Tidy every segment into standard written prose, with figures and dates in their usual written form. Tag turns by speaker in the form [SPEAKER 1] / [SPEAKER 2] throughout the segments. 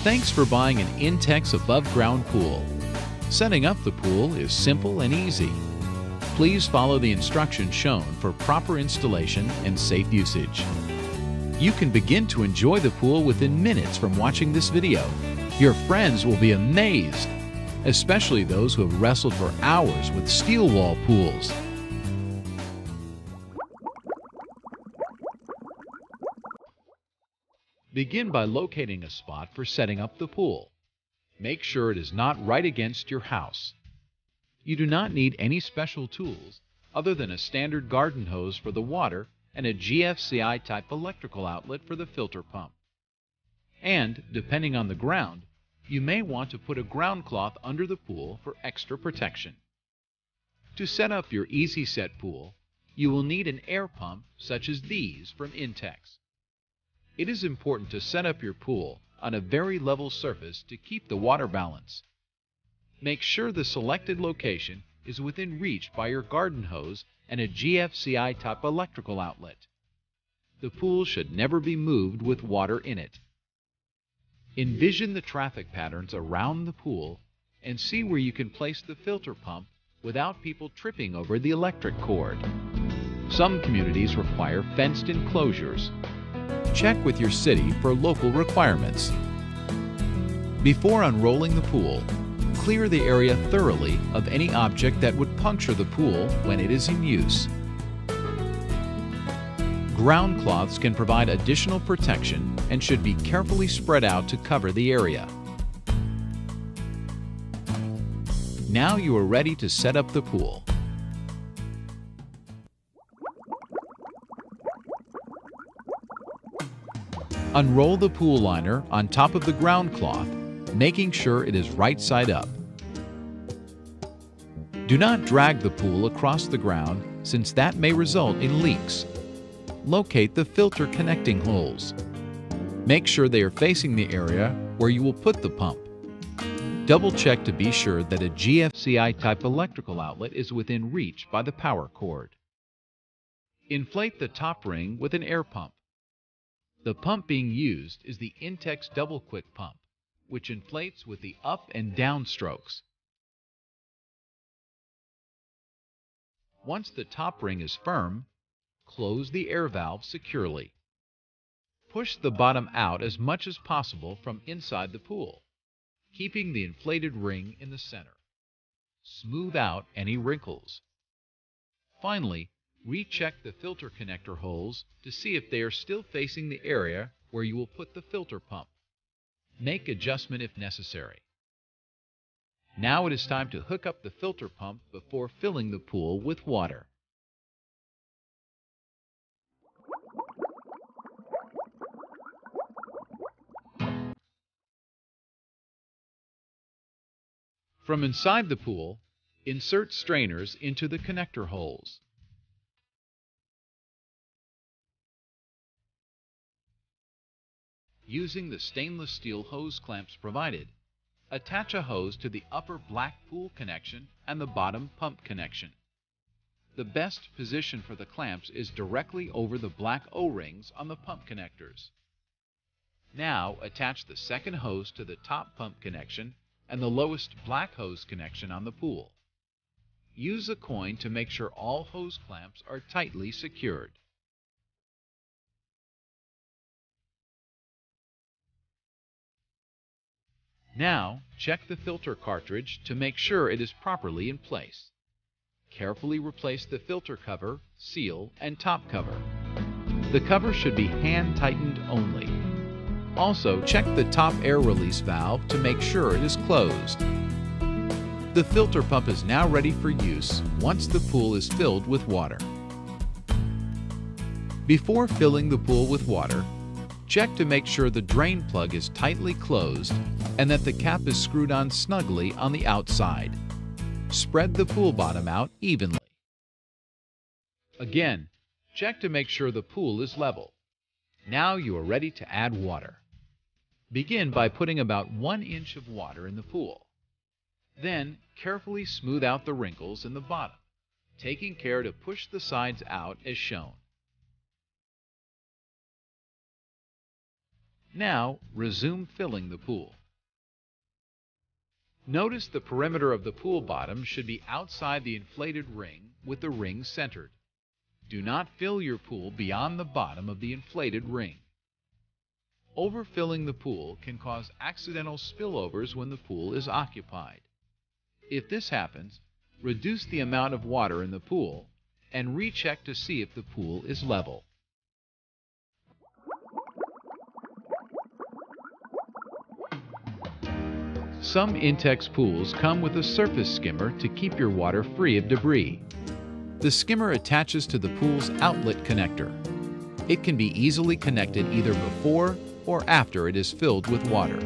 [SPEAKER 1] Thanks for buying an Intex above-ground pool. Setting up the pool is simple and easy. Please follow the instructions shown for proper installation and safe usage. You can begin to enjoy the pool within minutes from watching this video. Your friends will be amazed, especially those who have wrestled for hours with steel wall pools. Begin by locating a spot for setting up the pool. Make sure it is not right against your house. You do not need any special tools other than a standard garden hose for the water and a GFCI type electrical outlet for the filter pump. And, depending on the ground, you may want to put a ground cloth under the pool for extra protection. To set up your easy set pool, you will need an air pump such as these from Intex. It is important to set up your pool on a very level surface to keep the water balance. Make sure the selected location is within reach by your garden hose and a GFCI type electrical outlet. The pool should never be moved with water in it. Envision the traffic patterns around the pool and see where you can place the filter pump without people tripping over the electric cord. Some communities require fenced enclosures. Check with your city for local requirements. Before unrolling the pool, clear the area thoroughly of any object that would puncture the pool when it is in use. Ground cloths can provide additional protection and should be carefully spread out to cover the area. Now you are ready to set up the pool. Unroll the pool liner on top of the ground cloth, making sure it is right side up. Do not drag the pool across the ground since that may result in leaks. Locate the filter connecting holes. Make sure they are facing the area where you will put the pump. Double check to be sure that a GFCI type electrical outlet is within reach by the power cord. Inflate the top ring with an air pump. The pump being used is the Intex Double Quick pump, which inflates with the up and down strokes. Once the top ring is firm, close the air valve securely. Push the bottom out as much as possible from inside the pool, keeping the inflated ring in the center. Smooth out any wrinkles. Finally, recheck the filter connector holes to see if they are still facing the area where you will put the filter pump. Make adjustment if necessary. Now it is time to hook up the filter pump before filling the pool with water. From inside the pool, insert strainers into the connector holes. Using the stainless steel hose clamps provided, attach a hose to the upper black pool connection and the bottom pump connection. The best position for the clamps is directly over the black O-rings on the pump connectors. Now attach the second hose to the top pump connection and the lowest black hose connection on the pool. Use a coin to make sure all hose clamps are tightly secured. Now, check the filter cartridge to make sure it is properly in place. Carefully replace the filter cover, seal, and top cover. The cover should be hand-tightened only. Also, check the top air release valve to make sure it is closed. The filter pump is now ready for use once the pool is filled with water. Before filling the pool with water, check to make sure the drain plug is tightly closed and that the cap is screwed on snugly on the outside. Spread the pool bottom out evenly. Again, check to make sure the pool is level. Now you are ready to add water. Begin by putting about 1 inch of water in the pool. Then, carefully smooth out the wrinkles in the bottom, taking care to push the sides out as shown. Now, resume filling the pool. Notice the perimeter of the pool bottom should be outside the inflated ring with the ring centered. Do not fill your pool beyond the bottom of the inflated ring. Overfilling the pool can cause accidental spillovers when the pool is occupied. If this happens, reduce the amount of water in the pool and recheck to see if the pool is level. Some Intex pools come with a surface skimmer to keep your water free of debris. The skimmer attaches to the pool's outlet connector. It can be easily connected either before or after it is filled with water.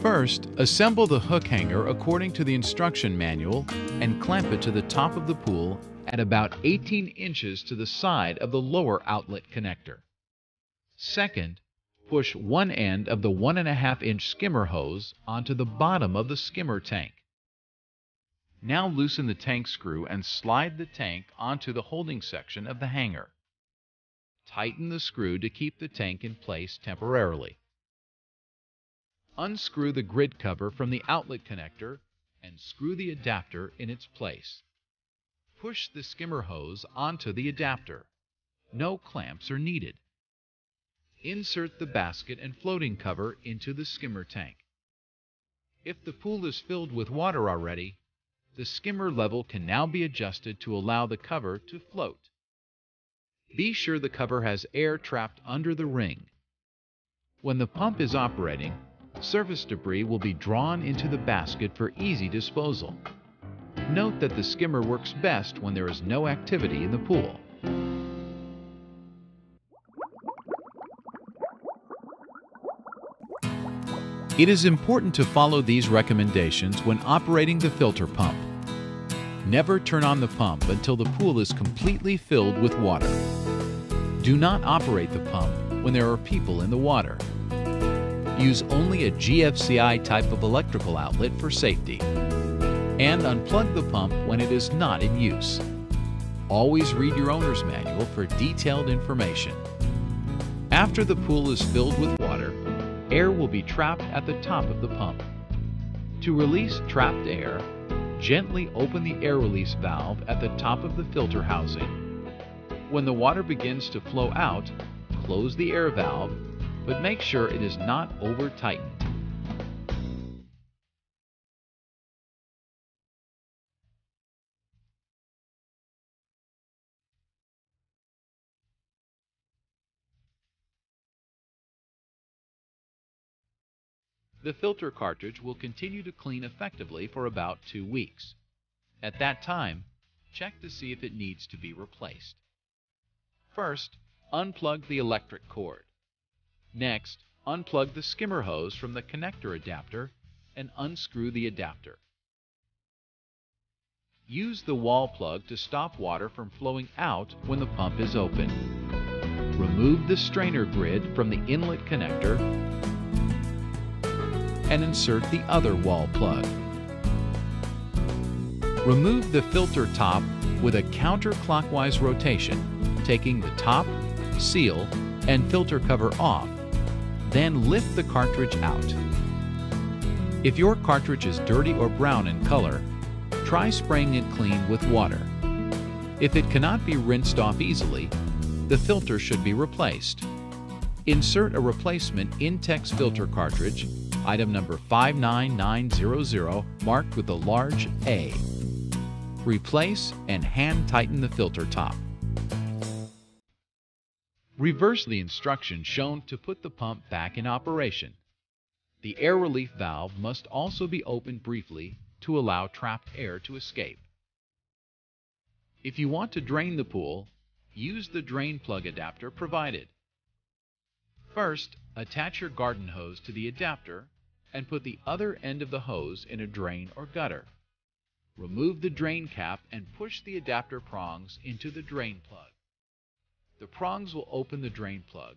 [SPEAKER 1] First, assemble the hook hanger according to the instruction manual and clamp it to the top of the pool at about 18 inches to the side of the lower outlet connector. Second, push one end of the 1.5-inch skimmer hose onto the bottom of the skimmer tank. Now loosen the tank screw and slide the tank onto the holding section of the hanger. Tighten the screw to keep the tank in place temporarily. Unscrew the grid cover from the outlet connector and screw the adapter in its place. Push the skimmer hose onto the adapter. No clamps are needed. Insert the basket and floating cover into the skimmer tank. If the pool is filled with water already, the skimmer level can now be adjusted to allow the cover to float. Be sure the cover has air trapped under the ring. When the pump is operating, surface debris will be drawn into the basket for easy disposal. Note that the skimmer works best when there is no activity in the pool. It is important to follow these recommendations when operating the filter pump. Never turn on the pump until the pool is completely filled with water. Do not operate the pump when there are people in the water. Use only a GFCI type of electrical outlet for safety. And unplug the pump when it is not in use. Always read your owner's manual for detailed information. After the pool is filled with water, air will be trapped at the top of the pump. To release trapped air, gently open the air release valve at the top of the filter housing. When the water begins to flow out, close the air valve, but make sure it is not over-tightened. The filter cartridge will continue to clean effectively for about 2 weeks. At that time, check to see if it needs to be replaced. First, unplug the electric cord. Next, unplug the skimmer hose from the connector adapter and unscrew the adapter. Use the wall plug to stop water from flowing out when the pump is open. Remove the strainer grid from the inlet connector and insert the other wall plug. Remove the filter top with a counterclockwise rotation, taking the top, seal, and filter cover off. Then lift the cartridge out. If your cartridge is dirty or brown in color, try spraying it clean with water. If it cannot be rinsed off easily, the filter should be replaced. Insert a replacement Intex filter cartridge, item number 59900, marked with a large A. Replace and hand tighten the filter top. Reverse the instructions shown to put the pump back in operation. The air relief valve must also be opened briefly to allow trapped air to escape. If you want to drain the pool, use the drain plug adapter provided. First, attach your garden hose to the adapter and put the other end of the hose in a drain or gutter. Remove the drain cap and push the adapter prongs into the drain plug. The prongs will open the drain plug,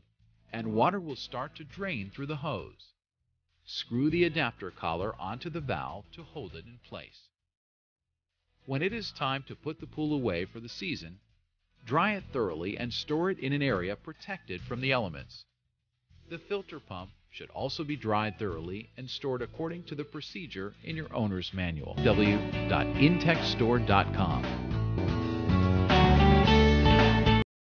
[SPEAKER 1] and water will start to drain through the hose. Screw the adapter collar onto the valve to hold it in place. When it is time to put the pool away for the season, dry it thoroughly and store it in an area protected from the elements. The filter pump should also be dried thoroughly and stored according to the procedure in your owner's manual. www.intexstore.com